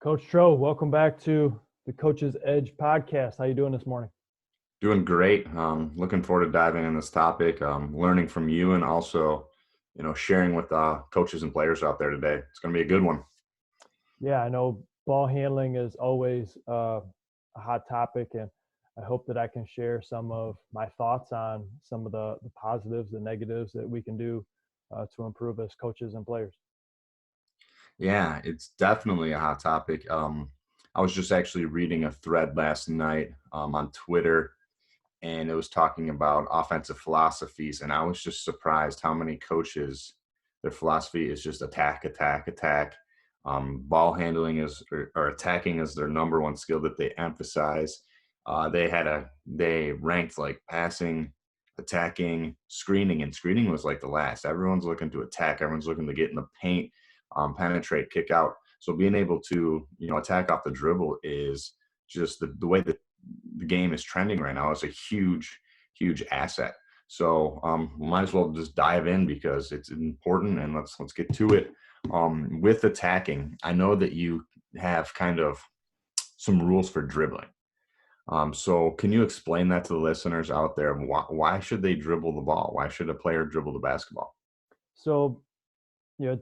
Coach Tro, welcome back to the Coach's Edge podcast. How you doing this morning? Doing great. Looking forward to diving in this topic, learning from you, and also, sharing with coaches and players out there today. It's going to be a good one. Yeah, I know ball handling is always a hot topic, and I hope that I can share some of my thoughts on some of the positives, the negatives that we can do to improve as coaches and players. Yeah, it's definitely a hot topic. I was just actually reading a thread last night on Twitter, and it was talking about offensive philosophies, and I was just surprised how many coaches their philosophy is just attack, attack, attack. Ball handling is or attacking is their number one skill that they emphasize. They ranked like passing, attacking, screening, and screening was like the last. Everyone's looking to attack. Everyone's looking to get in the paint, penetrate, kick out. So being able to attack off the dribble is just the way that the game is trending right now is a huge asset. So might as well just dive in because it's important, and let's get to it. With attacking, I know that you have kind of some rules for dribbling. So can you explain that to the listeners out there? Why should they dribble the ball? Why should a player dribble the basketball? So, you know,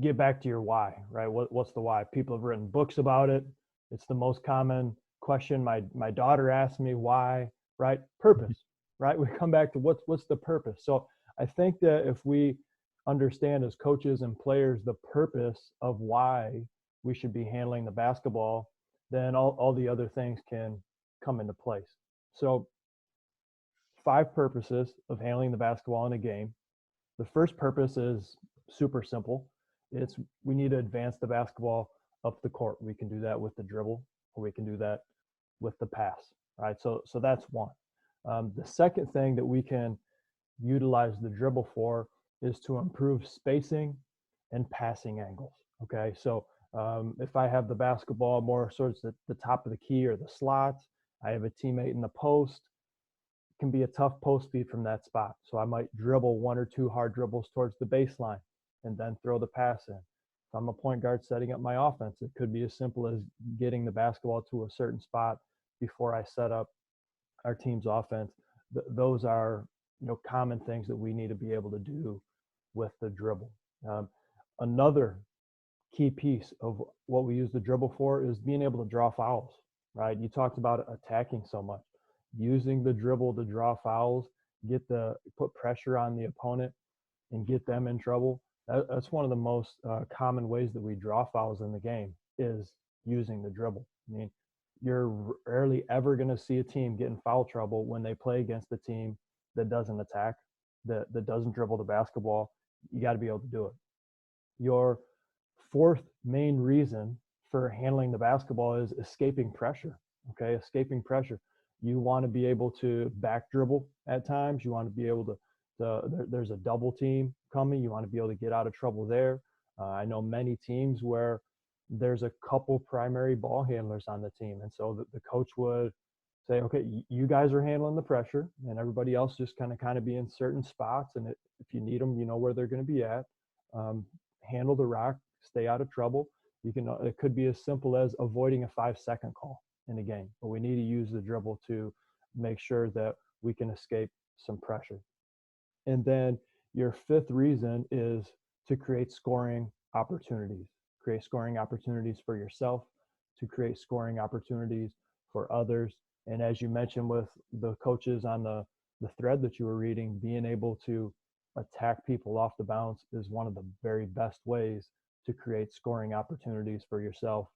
get back to your why, right? What's the why? People have written books about it. It's the most common question my daughter asked me why, right? Purpose, right? We come back to what's the purpose. So I think that if we understand as coaches and players the purpose of why we should be handling the basketball, then all the other things can come into place. So 5 purposes of handling the basketball in a game. The first purpose is super simple. It's we need to advance the basketball up the court. We can do that with the dribble, or we can do that with the pass, right? So that's one. The second thing that we can utilize the dribble for is to improve spacing and passing angles. Okay, so if I have the basketball more towards the top of the key or the slots, I have a teammate in the post, can be a tough post feed from that spot. So I might dribble 1 or 2 hard dribbles towards the baseline and then throw the pass in. If I'm a point guard setting up my offense, it could be as simple as getting the basketball to a certain spot before I set up our team's offense. Those are common things that we need to be able to do with the dribble. Another key piece of what we use the dribble for is being able to draw fouls, right? You talked about attacking so much. Using the dribble to draw fouls, put pressure on the opponent and get them in trouble. That's one of the most common ways that we draw fouls in the game is using the dribble. I mean, you're rarely ever going to see a team get in foul trouble when they play against a team that doesn't attack, that doesn't dribble the basketball. You got to be able to do it. Your fourth main reason for handling the basketball is escaping pressure. Okay, escaping pressure. You want to be able to back dribble at times. You want to be able there's a double team coming. You want to be able to get out of trouble there. I know many teams where there's a couple primary ball handlers on the team. And so the coach would say, okay, you guys are handling the pressure and everybody else just kind of be in certain spots. And if you need them, you know where they're going to be at. Handle the rock, stay out of trouble. It could be as simple as avoiding a 5-second call in a game, but we need to use the dribble to make sure that we can escape some pressure. And then your fifth reason is to create scoring opportunities. Create scoring opportunities for yourself, to create scoring opportunities for others. And as you mentioned with the coaches on the thread that you were reading, being able to attack people off the bounce is one of the very best ways to create scoring opportunities for yourself,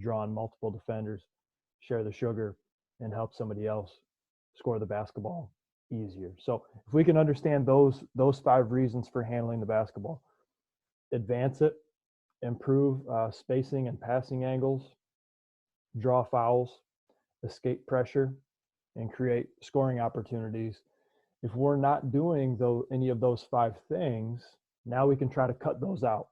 draw on multiple defenders, share the sugar, and help somebody else score the basketball easier. So if we can understand those 5 reasons for handling the basketball, advance it, improve spacing and passing angles, draw fouls, escape pressure, and create scoring opportunities. If we're not doing any of those 5 things, now we can try to cut those out.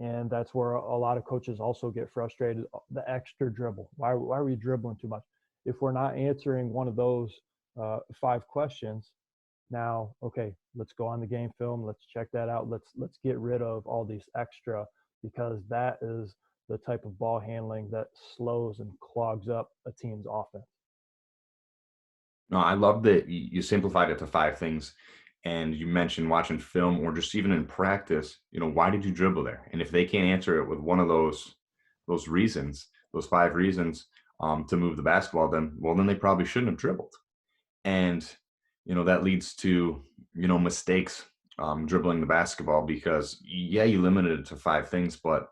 And that's where a lot of coaches also get frustrated. The extra dribble. Why are we dribbling too much? If we're not answering one of those 5 questions, now, okay, let's go on the game film. Let's check that out. Let's get rid of all these extra, because that is the type of ball handling that slows and clogs up a team's offense. No, I love that you simplified it to 5 things, and you mentioned watching film or just even in practice. Why did you dribble there? And if they can't answer it with one of those reasons, those 5 reasons to move the basketball, then they probably shouldn't have dribbled. And that leads to mistakes dribbling the basketball, because yeah, you limited it to 5 things, but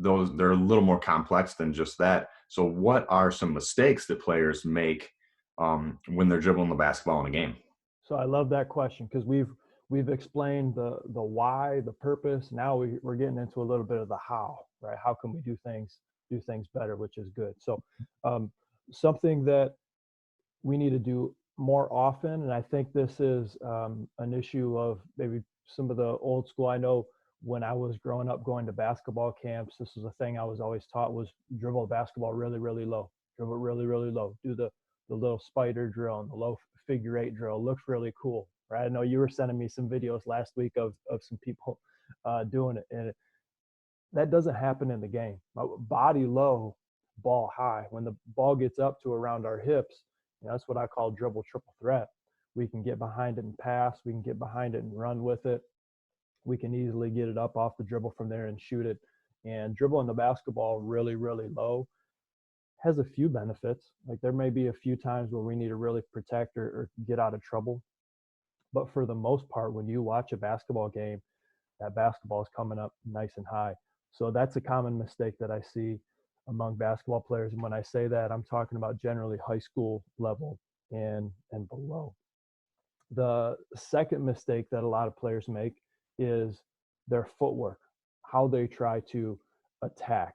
they're a little more complex than just that. So what are some mistakes that players make when they're dribbling the basketball in a game? So I love that question, because we've explained the why, the purpose. Now we're getting into a little bit of the how, right? How can we do things better, which is good. So something that we need to do more often, and I think this is an issue of maybe some of the old school. I know when I was growing up going to basketball camps, this was a thing I was always taught, was dribble the basketball really, really low. Dribble really, really low. Do the little spider drill and the low figure 8 drill. Looks really cool, right? I know you were sending me some videos last week of some people doing it, and that doesn't happen in the game. Body low, ball high. When the ball gets up to around our hips, that's what I call dribble triple threat. We can get behind it and pass. We can get behind it and run with it. We can easily get it up off the dribble from there and shoot it. And dribbling the basketball really, really low has a few benefits. Like, there may be a few times where we need to really protect or get out of trouble. But for the most part, when you watch a basketball game, that basketball is coming up nice and high. So that's a common mistake that I see among basketball players. And when I say that, I'm talking about generally high school level and below. The second mistake that a lot of players make is their footwork, how they try to attack.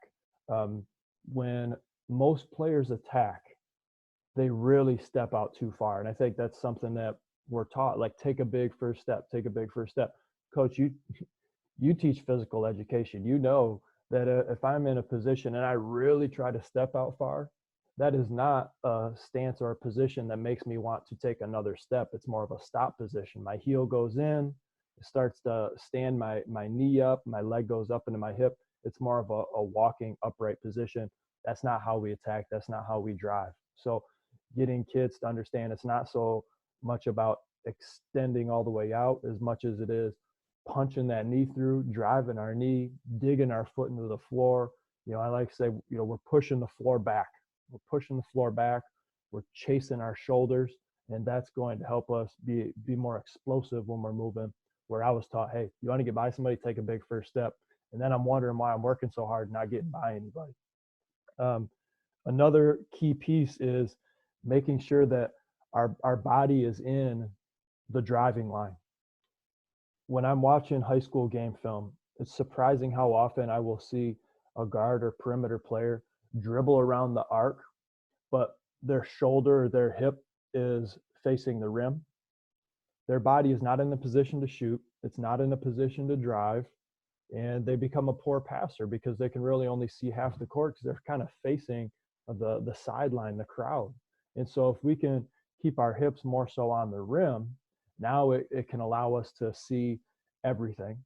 When most players attack, they really step out too far. And I think that's something that we're taught, like, take a big first step, take a big first step. Coach, you teach physical education. You know that if I'm in a position and I really try to step out far, that is not a stance or a position that makes me want to take another step. It's more of a stop position. My heel goes in, it starts to stand my knee up, my leg goes up into my hip. It's more of a walking upright position. That's not how we attack. That's not how we drive. So getting kids to understand it's not so much about extending all the way out as much as it is punching that knee through, driving our knee, digging our foot into the floor. I like to say, we're pushing the floor back. We're pushing the floor back. We're chasing our shoulders, and that's going to help us be more explosive when we're moving. Where I was taught, hey, you want to get by somebody, take a big first step. And then I'm wondering why I'm working so hard and not getting by anybody. Another key piece is making sure that our body is in the driving line. When I'm watching high school game film, it's surprising how often I will see a guard or perimeter player dribble around the arc, but their shoulder or their hip is facing the rim. Their body is not in the position to shoot. It's not in a position to drive. And they become a poor passer because they can really only see half the court because they're kind of facing the sideline, the crowd. And so if we can keep our hips more so on the rim, now it can allow us to see everything.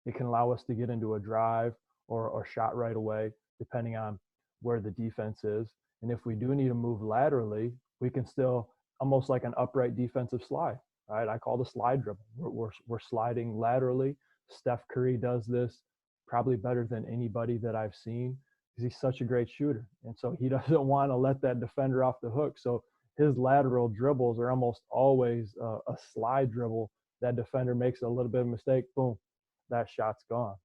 It can allow us to get into a drive or shot right away, depending on where the defense is. And if we do need to move laterally, we can still, almost like an upright defensive slide, right? I call the slide dribble. We're sliding laterally. Steph Curry does this probably better than anybody that I've seen because he's such a great shooter. And so he doesn't want to let that defender off the hook. So his lateral dribbles are almost always a slide dribble. That defender makes a little bit of a mistake, boom, that shot's gone.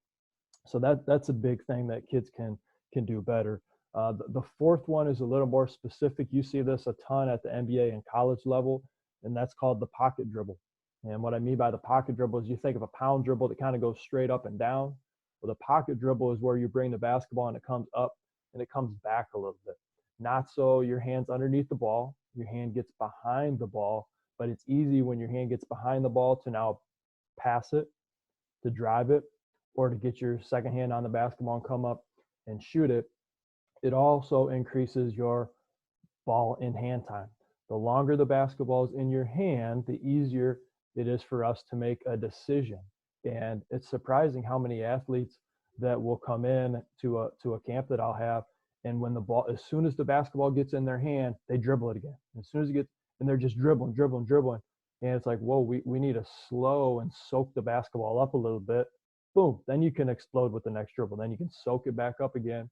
So that's a big thing that kids can do better. The fourth one is a little more specific. You see this a ton at the NBA and college level, and that's called the pocket dribble. And what I mean by the pocket dribble is you think of a pound dribble that kind of goes straight up and down. Well, the pocket dribble is where you bring the basketball and it comes up and it comes back a little bit. Not so your hand's underneath the ball, your hand gets behind the ball, but it's easy when your hand gets behind the ball to now pass it, to drive it, or to get your second hand on the basketball and come up and shoot it. It also increases your ball in hand time. The longer the basketball is in your hand, the easier it is for us to make a decision. And it's surprising how many athletes that will come in to a camp that I'll have, and when the ball, as soon as the basketball gets in their hand, they dribble it again. As soon as it gets, and they're just dribbling, dribbling, dribbling, and it's like, whoa, we need to slow and soak the basketball up a little bit. Boom, then you can explode with the next dribble. Then you can soak it back up again,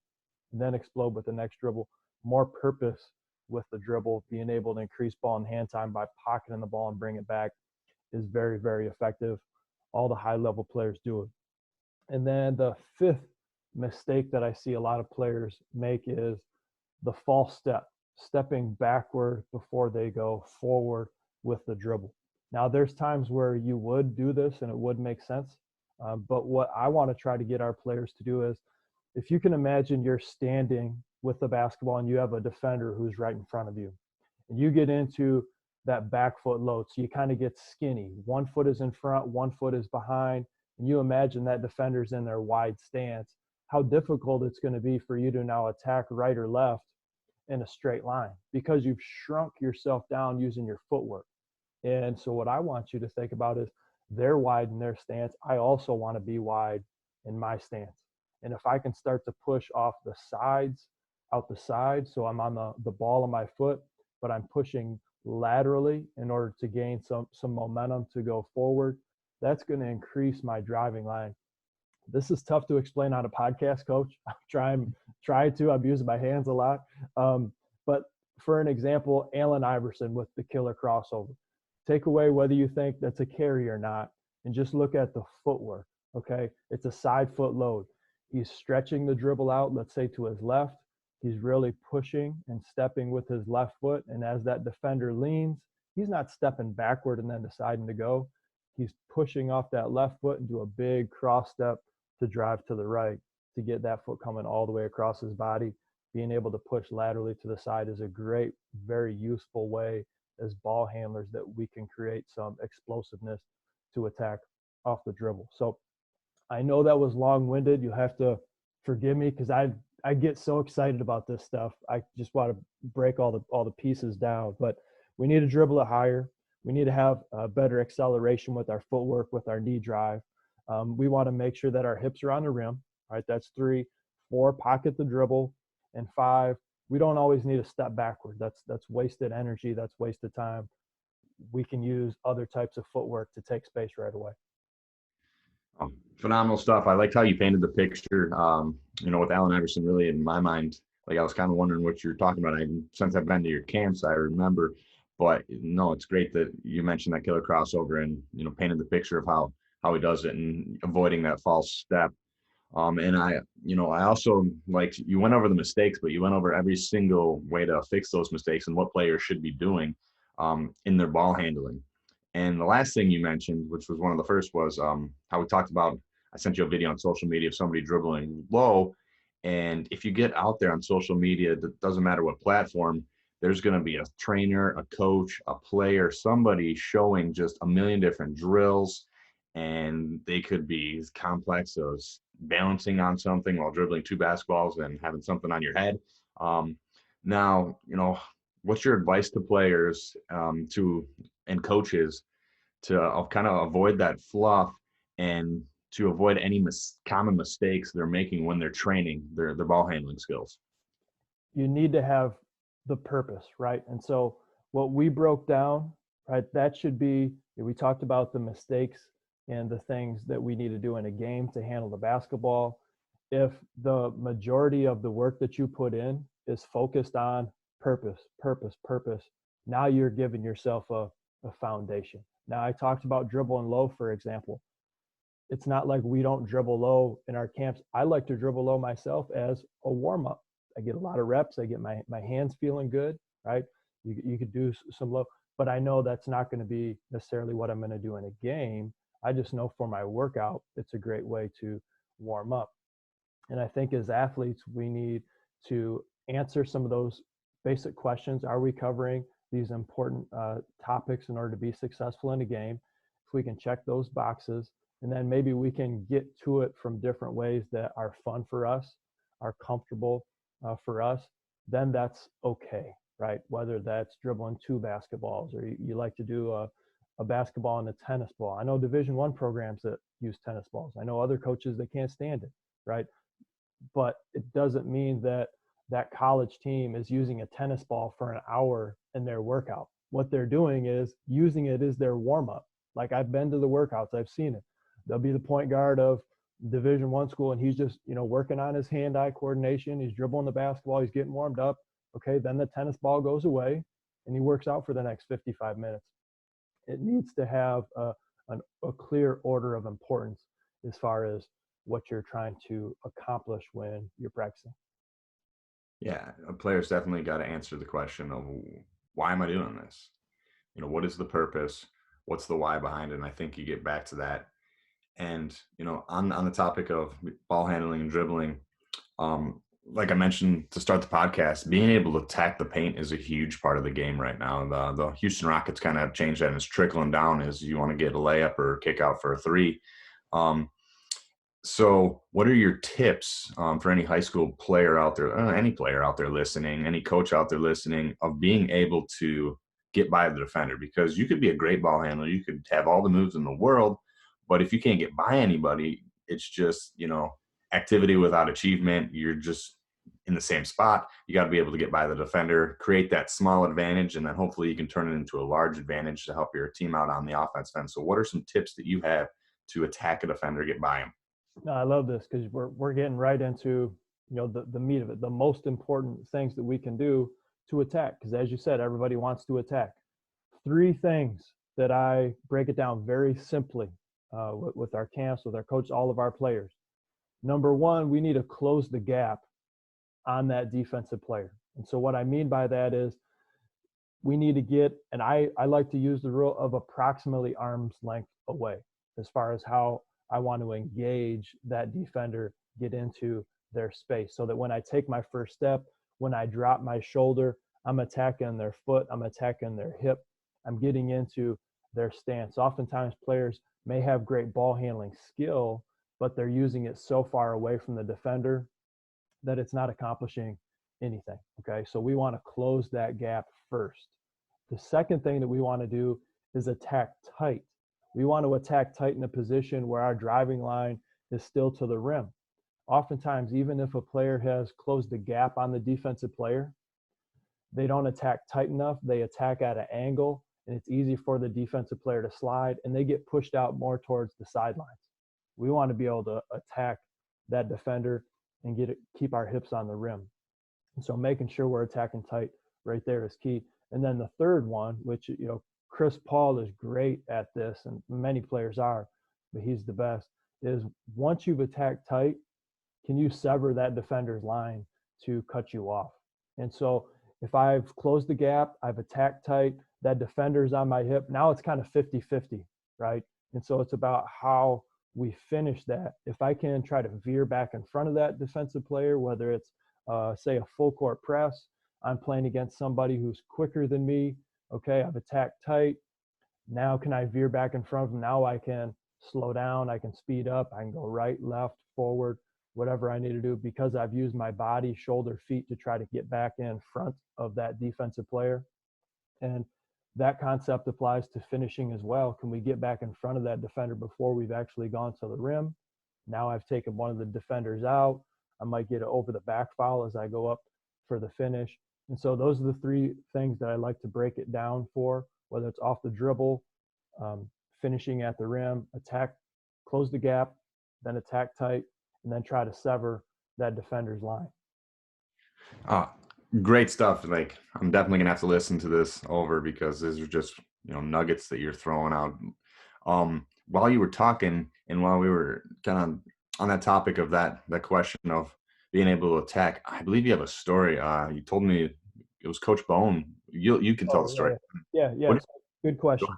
and then explode with the next dribble. More purpose with the dribble, being able to increase ball and hand time by pocketing the ball and bring it back is very, very effective. All the high level players do it. And then the fifth mistake that I see a lot of players make is the false step, stepping backward before they go forward with the dribble. Now, there's times where you would do this and it would make sense. But what I want to try to get our players to do is, if you can imagine you're standing with the basketball and you have a defender who's right in front of you, and you get into that back foot load. So you kind of get skinny. One foot is in front, one foot is behind. And you imagine that defender's in their wide stance, how difficult it's going to be for you to now attack right or left in a straight line because you've shrunk yourself down using your footwork. And so what I want you to think about is, they're wide in their stance. I also want to be wide in my stance. And if I can start to push off the sides, out the side, so I'm on the ball of my foot, but I'm pushing laterally in order to gain some momentum to go forward, that's going to increase my driving line. This is tough to explain on a podcast, Coach. I'm trying to. I'm using my hands a lot. But for an example, Allen Iverson with the killer crossover. Take away whether you think that's a carry or not, and just look at the footwork, okay? It's a side foot load. He's stretching the dribble out, let's say to his left. He's really pushing and stepping with his left foot. And as that defender leans, he's not stepping backward and then deciding to go. He's pushing off that left foot and do a big cross step to drive to the right to get that foot coming all the way across his body. Being able to push laterally to the side is a great, very useful way as ball handlers that we can create some explosiveness to attack off the dribble. So I know that was long-winded. You have to forgive me because I get so excited about this stuff. I just want to break all the pieces down. But we need to dribble it higher. We need to have better acceleration with our footwork, with our knee drive. We want to make sure that our hips are on the rim. Right, that's 3. 4, pocket the dribble, and 5, we don't always need to step backward. That's wasted energy. That's wasted time. We can use other types of footwork to take space right away. Phenomenal stuff. I liked how you painted the picture. With Allen Iverson, really in my mind, like I was kind of wondering what you're talking about. Since I've been to your camps, I remember. But no, it's great that you mentioned that killer crossover and painted the picture of how he does it and avoiding that false step. And I also like you went over the mistakes, but you went over every single way to fix those mistakes and what players should be doing in their ball handling. And the last thing you mentioned, which was one of the first, was how we talked about, I sent you a video on social media of somebody dribbling low. And if you get out there on social media, it doesn't matter what platform, there's going to be a trainer, a coach, a player, somebody showing just a million different drills. And they could be as complex as balancing on something while dribbling 2 basketballs and having something on your head. Now, what's your advice to players and coaches to kind of avoid that fluff and to avoid any common mistakes they're making when they're training their ball handling skills? You need to have the purpose, right? And so what we broke down, right, that should be, we talked about the mistakes and the things that we need to do in a game to handle the basketball. If the majority of the work that you put in is focused on purpose, now you're giving yourself a foundation. Now, I talked about dribbling low, for example. It's not like we don't dribble low in our camps. I like to dribble low myself as a warm-up. I get a lot of reps. I get my hands feeling good, right? You could do some low, but I know that's not going to be necessarily what I'm going to do in a game. I just know for my workout, it's a great way to warm up. And I think as athletes, we need to answer some of those basic questions. Are we covering these important topics in order to be successful in a game? If we can check those boxes, and then maybe we can get to it from different ways that are fun for us, are comfortable for us, then that's okay, right? Whether that's dribbling 2 basketballs or you like to do a basketball and a tennis ball. I know Division I programs that use tennis balls. I know other coaches that can't stand it, right? But it doesn't mean that that college team is using a tennis ball for an hour in their workout. What they're doing is using it as their warm up. Like, I've been to the workouts, I've seen it. They'll be the point guard of Division I school, and he's just, working on his hand-eye coordination. He's dribbling the basketball. He's getting warmed up. Okay, then the tennis ball goes away, and he works out for the next 55 minutes. It needs to have a clear order of importance as far as what you're trying to accomplish when you're practicing. Yeah, a player's definitely got to answer the question of, why am I doing this? What is the purpose? What's the why behind it? And I think you get back to that. And, on the topic of ball handling and dribbling, like I mentioned to start the podcast, being able to attack the paint is a huge part of the game right now. The Houston Rockets kind of changed that, and it's trickling down as you want to get a layup or kick out for a three. So what are your tips for any high school player out there, any player out there listening, any coach out there listening, of being able to get by the defender? Because you could be a great ball handler, you could have all the moves in the world, but if you can't get by anybody, it's just, activity without achievement. You're just in the same spot. You got to be able to get by the defender, create that small advantage, and then hopefully you can turn it into a large advantage to help your team out on the offense end. So what are some tips that you have to attack a defender, get by him? No, I love this because we're getting right into the meat of it, the most important things that we can do to attack. Because as you said, everybody wants to attack. 3 things that I break it down very simply with our camps, with our coach, all of our players. Number 1, we need to close the gap on that defensive player. And so what I mean by that is we need to get, and I like to use the rule of approximately arm's length away as far as how I want to engage that defender, get into their space, so that when I take my first step, when I drop my shoulder, I'm attacking their foot, I'm attacking their hip, I'm getting into their stance. Oftentimes players may have great ball handling skill, but they're using it so far away from the defender that it's not accomplishing anything. Okay, so we want to close that gap first. The second thing that we want to do is attack tight. We want to attack tight in a position where our driving line is still to the rim. Oftentimes, even if a player has closed the gap on the defensive player, they don't attack tight enough. They attack at an angle, and it's easy for the defensive player to slide, and they get pushed out more towards the sidelines. We want to be able to attack that defender and keep our hips on the rim. And so making sure we're attacking tight right there is key. And then the third one, which, Chris Paul is great at this, and many players are, but he's the best, is once you've attacked tight, can you sever that defender's line to cut you off? And so if I've closed the gap, I've attacked tight, that defender's on my hip, now it's kind of 50-50, right? And so it's about how we finish that. If I can try to veer back in front of that defensive player, whether it's, say, a full court press, I'm playing against somebody who's quicker than me. Okay, I've attacked tight. Now can I veer back in front of them? Now I can slow down, I can speed up, I can go right, left, forward, whatever I need to do, because I've used my body, shoulder, feet to try to get back in front of that defensive player. And that concept applies to finishing as well. Can we get back in front of that defender before we've actually gone to the rim? Now I've taken one of the defenders out. I might get it over the back foul as I go up for the finish. And so those are the 3 things that I like to break it down for, whether it's off the dribble, finishing at the rim, attack, close the gap, then attack tight, and then try to sever that defender's line. Great stuff. Like, I'm definitely gonna have to listen to this over, because these are just, nuggets that you're throwing out. While you were talking, and while we were kind of on that topic of that question of being able to attack, I believe you have a story. You told me it was Coach Bone. You can tell the story. Yeah. Good question.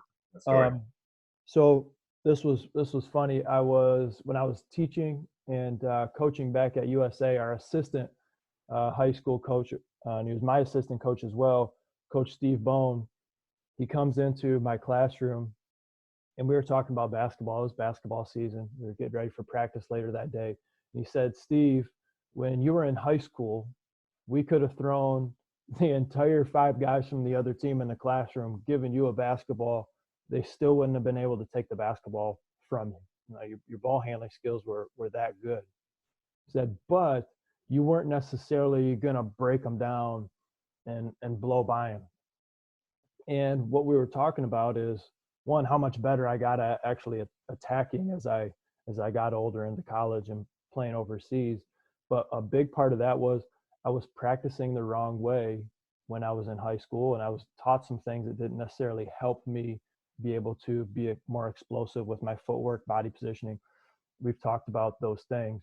So this was funny. When I was teaching and coaching back at USA, our assistant high school coach, and he was my assistant coach as well, Coach Steve Bone. He comes into my classroom, and we were talking about basketball. It was basketball season. We were getting ready for practice later that day. And he said, "Steve, when you were in high school, we could have thrown the entire 5 guys from the other team in the classroom, given you a basketball. They still wouldn't have been able to take the basketball from you. Your ball handling skills were that good." He said, but you weren't necessarily going to break them down and blow by them. And what we were talking about is, one, how much better I got at actually attacking as I got older into college and playing overseas. But a big part of that was I was practicing the wrong way when I was in high school, and I was taught some things that didn't necessarily help me be able to be more explosive with my footwork, body positioning. We've talked about those things.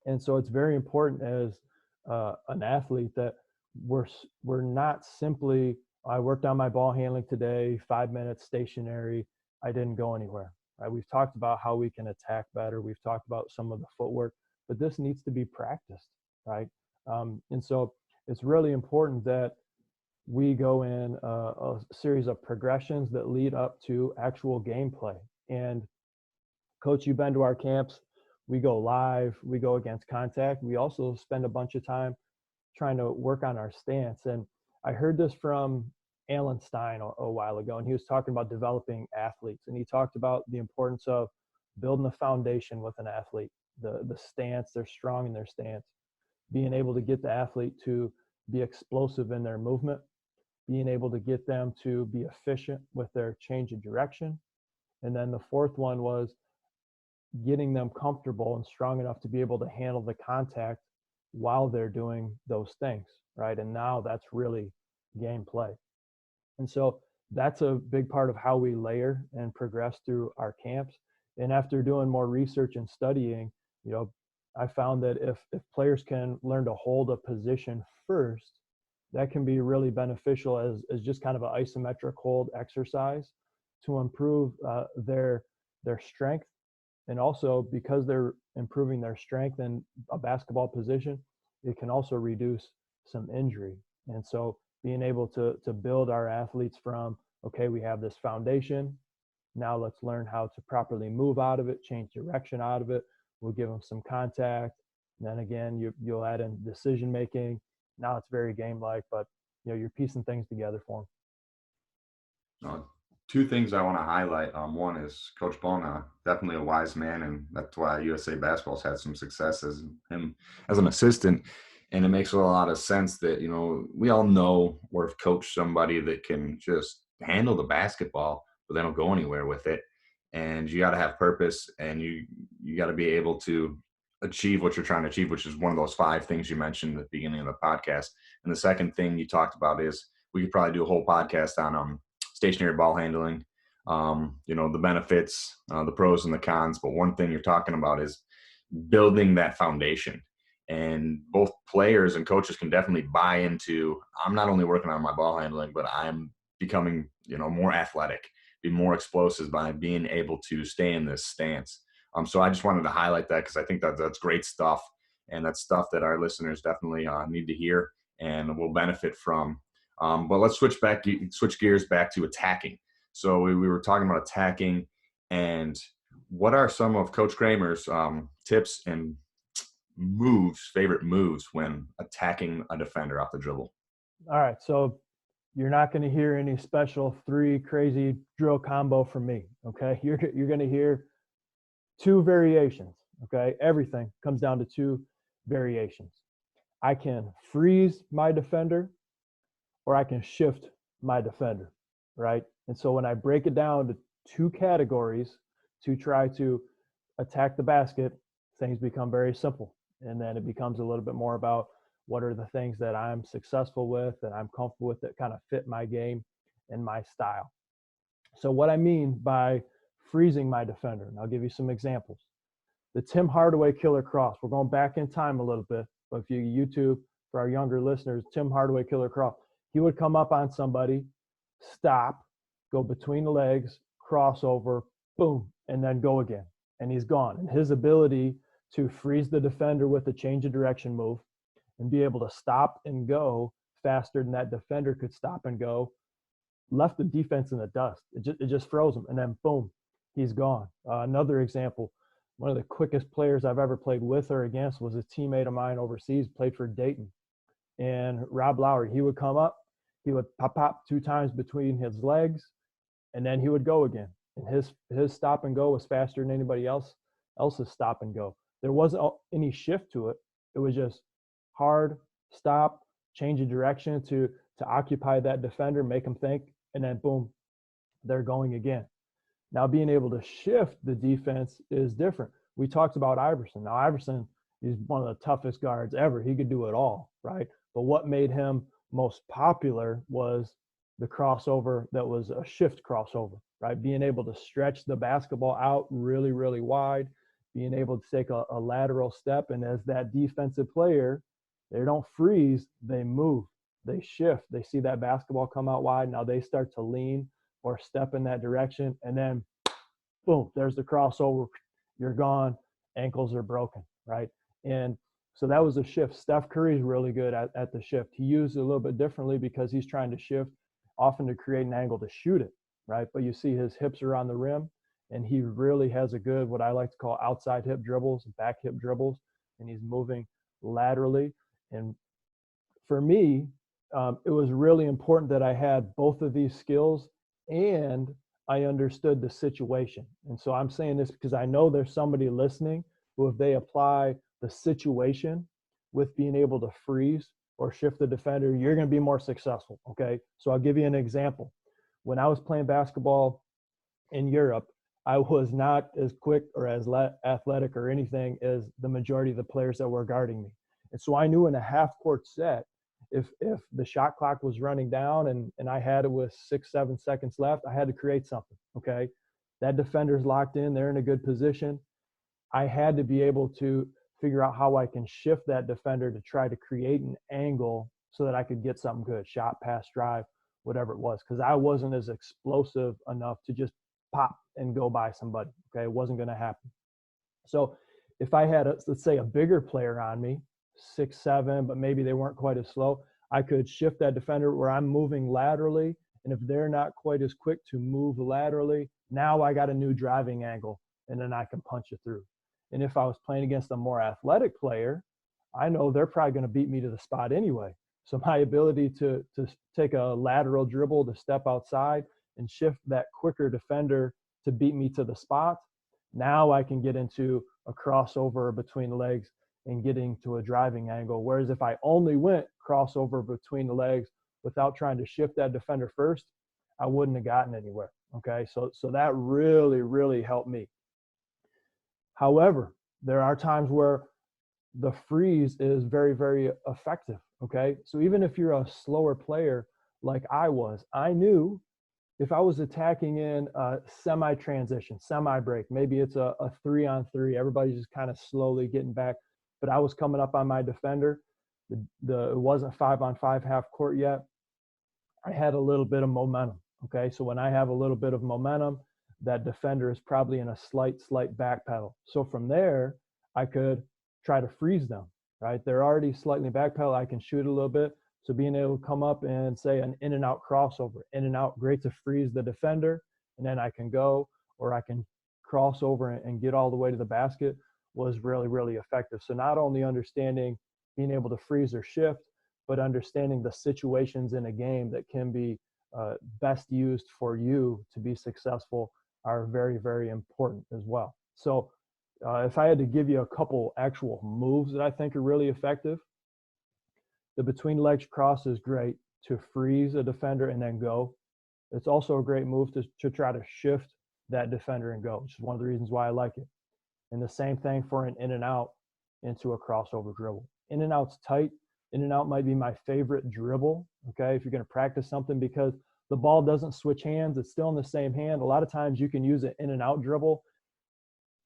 And so it's very important as an athlete that we're not simply, I worked on my ball handling today, 5 minutes stationary, I didn't go anywhere. Right? We've talked about how we can attack better. We've talked about some of the footwork, but this needs to be practiced, right? And so it's really important that we go in a series of progressions that lead up to actual gameplay. And Coach, you've been to our camps. We go live, we go against contact. We also spend a bunch of time trying to work on our stance. And I heard this from Alan Stein a while ago, and he was talking about developing athletes. And he talked about the importance of building a foundation with an athlete, the stance, they're strong in their stance, being able to get the athlete to be explosive in their movement, being able to get them to be efficient with their change of direction. And then the fourth one was getting them comfortable and strong enough to be able to handle the contact while they're doing those things, right? And now that's really gameplay. And so that's a big part of how we layer and progress through our camps. And after doing more research and studying, I found that if players can learn to hold a position first, that can be really beneficial as just kind of an isometric hold exercise to improve their strength. And also, because they're improving their strength in a basketball position, it can also reduce some injury. And so being able to build our athletes from, okay, we have this foundation, now let's learn how to properly move out of it, change direction out of it. We'll give them some contact. And then again, you'll add in decision making. Now it's very game-like, but you're piecing things together for them. Two things I want to highlight. One is Coach Bona, definitely a wise man, and that's why USA Basketball's had some success as him as an assistant. And it makes a lot of sense that we all know or have coached somebody that can just handle the basketball, but they don't go anywhere with it. And you got to have purpose, and you got to be able to achieve what you're trying to achieve, which is one of those 5 things you mentioned at the beginning of the podcast. And the second thing you talked about is we could probably do a whole podcast on stationary ball handling, the benefits, the pros and the cons. But one thing you're talking about is building that foundation. And both players and coaches can definitely buy into, I'm not only working on my ball handling, but I'm becoming, more athletic, be more explosive by being able to stay in this stance. So I just wanted to highlight that because I think that's great stuff. And that's stuff that our listeners definitely need to hear and will benefit from. But let's switch gears back to attacking. So we were talking about attacking, and what are some of Coach Kramer's tips and favorite moves when attacking a defender off the dribble? All right. So you're not going to hear any special 3 crazy drill combo from me. Okay. You're going to hear 2 variations. Okay. Everything comes down to 2 variations. I can freeze my defender, or I can shift my defender, right? And so when I break it down to 2 categories to try to attack the basket, things become very simple. And then it becomes a little bit more about what are the things that I'm successful with, that I'm comfortable with, that kind of fit my game and my style. So what I mean by freezing my defender, and I'll give you some examples. The Tim Hardaway killer cross. We're going back in time a little bit, but if you YouTube, for our younger listeners, Tim Hardaway killer cross. He would come up on somebody, stop, go between the legs, crossover, boom, and then go again. And he's gone. And his ability to freeze the defender with a change of direction move and be able to stop and go faster than that defender could stop and go, left the defense in the dust. It just froze him. And then boom, he's gone. Another example, one of the quickest players I've ever played with or against was a teammate of mine overseas, played for Dayton. And Rob Lowry, he would come up, he would pop 2 times between his legs, and then he would go again. And his stop and go was faster than anybody else's stop and go. There wasn't any shift to it. It was just hard, stop, change of direction to occupy that defender, make them think, and then boom, they're going again. Now being able to shift the defense is different. We talked about Iverson. Now Iverson is one of the toughest guards ever. He could do it all, right? But what made him most popular was the crossover that was a shift crossover, right? Being able to stretch the basketball out really, really wide, being able to take a lateral step. And as that defensive player, they don't freeze, they move, they shift. They see that basketball come out wide. Now they start to lean or step in that direction. And then, boom, there's the crossover. You're gone. Ankles are broken, right? And so that was a shift. Steph Curry's really good at the shift. He used it a little bit differently because he's trying to shift often to create an angle to shoot it, right? But you see his hips are on the rim, and he really has a good, what I like to call outside hip dribbles, back hip dribbles, and he's moving laterally. And for me, it was really important that I had both of these skills and I understood the situation. And so I'm saying this because I know there's somebody listening who, if they apply the situation with being able to freeze or shift the defender, you're going to be more successful. Okay. So I'll give you an example. When I was playing basketball in Europe, I was not as quick or as athletic or anything as the majority of the players that were guarding me. And so I knew in a half court set, if the shot clock was running down and I had it with 6-7 seconds left, I had to create something. Okay. That defender's locked in. They're in a good position. I had to be able to figure out how I can shift that defender to try to create an angle so that I could get something good, shot, pass, drive, whatever it was, because I wasn't as explosive enough to just pop and go by somebody. Okay. It wasn't going to happen. So if I had, let's say, a bigger player on me, 6'7", but maybe they weren't quite as slow, I could shift that defender where I'm moving laterally. And if they're not quite as quick to move laterally, now I got a new driving angle, and then I can punch it through. And if I was playing against a more athletic player, I know they're probably going to beat me to the spot anyway. So my ability to take a lateral dribble, to step outside and shift that quicker defender to beat me to the spot, now I can get into a crossover between the legs and getting to a driving angle. Whereas if I only went crossover between the legs without trying to shift that defender first, I wouldn't have gotten anywhere. Okay, so that really, really helped me. However, there are times where the freeze is very, very effective. Okay, so even if you're a slower player like I was, I knew if I was attacking in a semi-transition, semi-break, maybe it's a 3-on-3, everybody's just kind of slowly getting back, but I was coming up on my defender. It wasn't 5-on-5 half court yet. I had a little bit of momentum. Okay, so when I have a little bit of momentum, that defender is probably in a slight back pedal. So from there, I could try to freeze them, right? They're already slightly back pedal. I can shoot a little bit. So being able to come up and say an in and out crossover, in and out, great to freeze the defender. And then I can go, or I can cross over and get all the way to the basket, was really, really effective. So not only understanding being able to freeze or shift, but understanding the situations in a game that can be best used for you to be successful are very, very important as well. So if I had to give you a couple actual moves that I think are really effective, the between legs cross is great to freeze a defender and then go. It's also a great move to try to shift that defender and go, which is one of the reasons why I like it. And the same thing for an in and out into a crossover dribble. In and out's tight. In and out might be my favorite dribble, okay, if you're going to practice something, because the ball doesn't switch hands. It's still in the same hand. A lot of times you can use an in and out dribble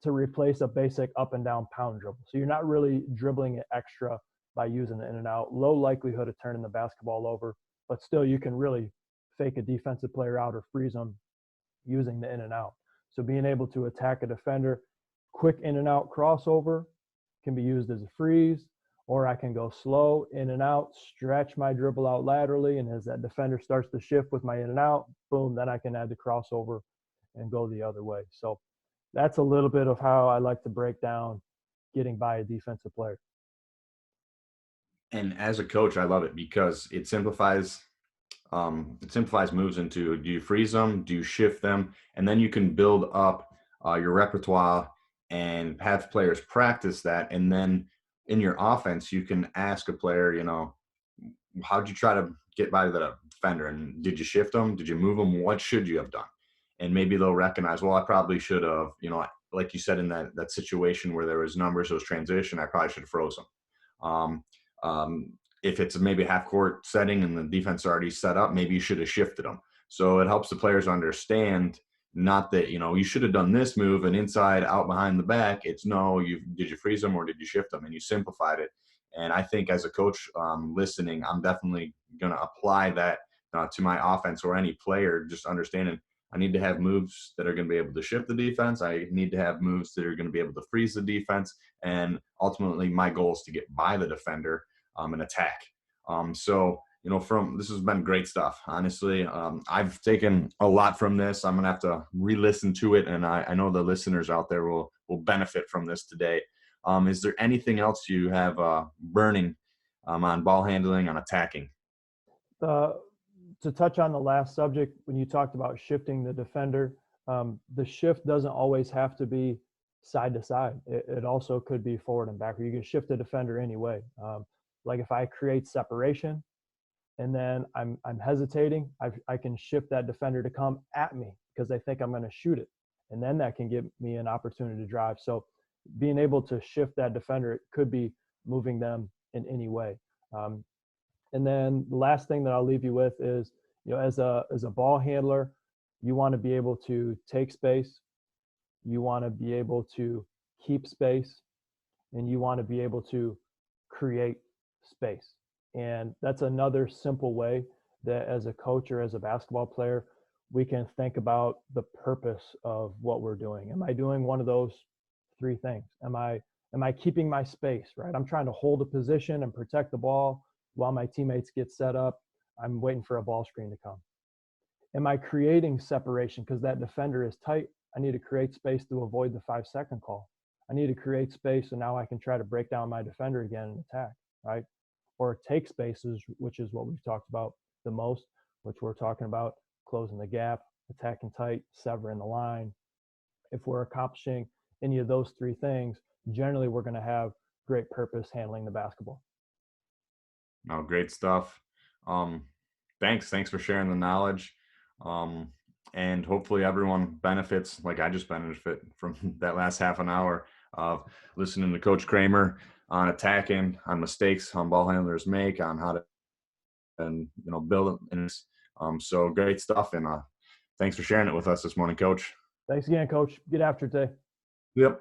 to replace a basic up and down pound dribble. So you're not really dribbling it extra by using the in and out. Low likelihood of turning the basketball over, but still you can really fake a defensive player out or freeze them using the in and out. So being able to attack a defender, quick in and out crossover can be used as a freeze, or I can go slow in and out, stretch my dribble out laterally, and as that defender starts to shift with my in and out, boom, then I can add the crossover and go the other way. So that's a little bit of how I like to break down getting by a defensive player. And as a coach, I love it because it simplifies moves into, do you freeze them, do you shift them, and then you can build up your repertoire and have players practice that. And then in your offense, you can ask a player, how'd you try to get by the defender? And did you shift them? Did you move them? What should you have done? And maybe they'll recognize, well, I probably should have, like you said, in that situation where there was numbers, those transition, I probably should have froze them. Um, if it's maybe a half court setting and the defense already set up, maybe you should have shifted them. So it helps the players understand, not that, you should have done this move and inside out behind the back. It's no, did you freeze them or did you shift them? And you simplified it. And I think as a coach listening, I'm definitely going to apply that to my offense or any player, just understanding I need to have moves that are going to be able to shift the defense. I need to have moves that are going to be able to freeze the defense. And ultimately, my goal is to get by the defender and attack. This has been great stuff. Honestly, I've taken a lot from this. I'm going to have to re-listen to it. And I know the listeners out there will benefit from this today. Is there anything else you have burning on ball handling, on attacking? To touch on the last subject, when you talked about shifting the defender, the shift doesn't always have to be side to side. It also could be forward and backward. You can shift the defender anyway. Like if I create separation and then I'm hesitating, I can shift that defender to come at me because they think I'm going to shoot it. And then that can give me an opportunity to drive. So being able to shift that defender, it could be moving them in any way. And then the last thing that I'll leave you with is, as a ball handler, you want to be able to take space, you want to be able to keep space, and you want to be able to create space. And that's another simple way that as a coach or as a basketball player, we can think about the purpose of what we're doing. Am I doing one of those three things? Am I keeping my space, right? I'm trying to hold a position and protect the ball while my teammates get set up. I'm waiting for a ball screen to come. Am I creating separation because that defender is tight? I need to create space to avoid the 5-second call. I need to create space so now I can try to break down my defender again and attack, right? Or take spaces, which is what we've talked about the most, which we're talking about closing the gap, attacking tight, severing the line. If we're accomplishing any of those three things, generally we're going to have great purpose handling the basketball. Oh, great stuff. Thanks for sharing the knowledge. And hopefully everyone benefits, like I just benefit from that last half an hour of listening to Coach Kramer on attacking, on mistakes on ball handlers make, on how to build it. So great stuff. And thanks for sharing it with us this morning, Coach. Thanks again, Coach. Get after it today. Yep.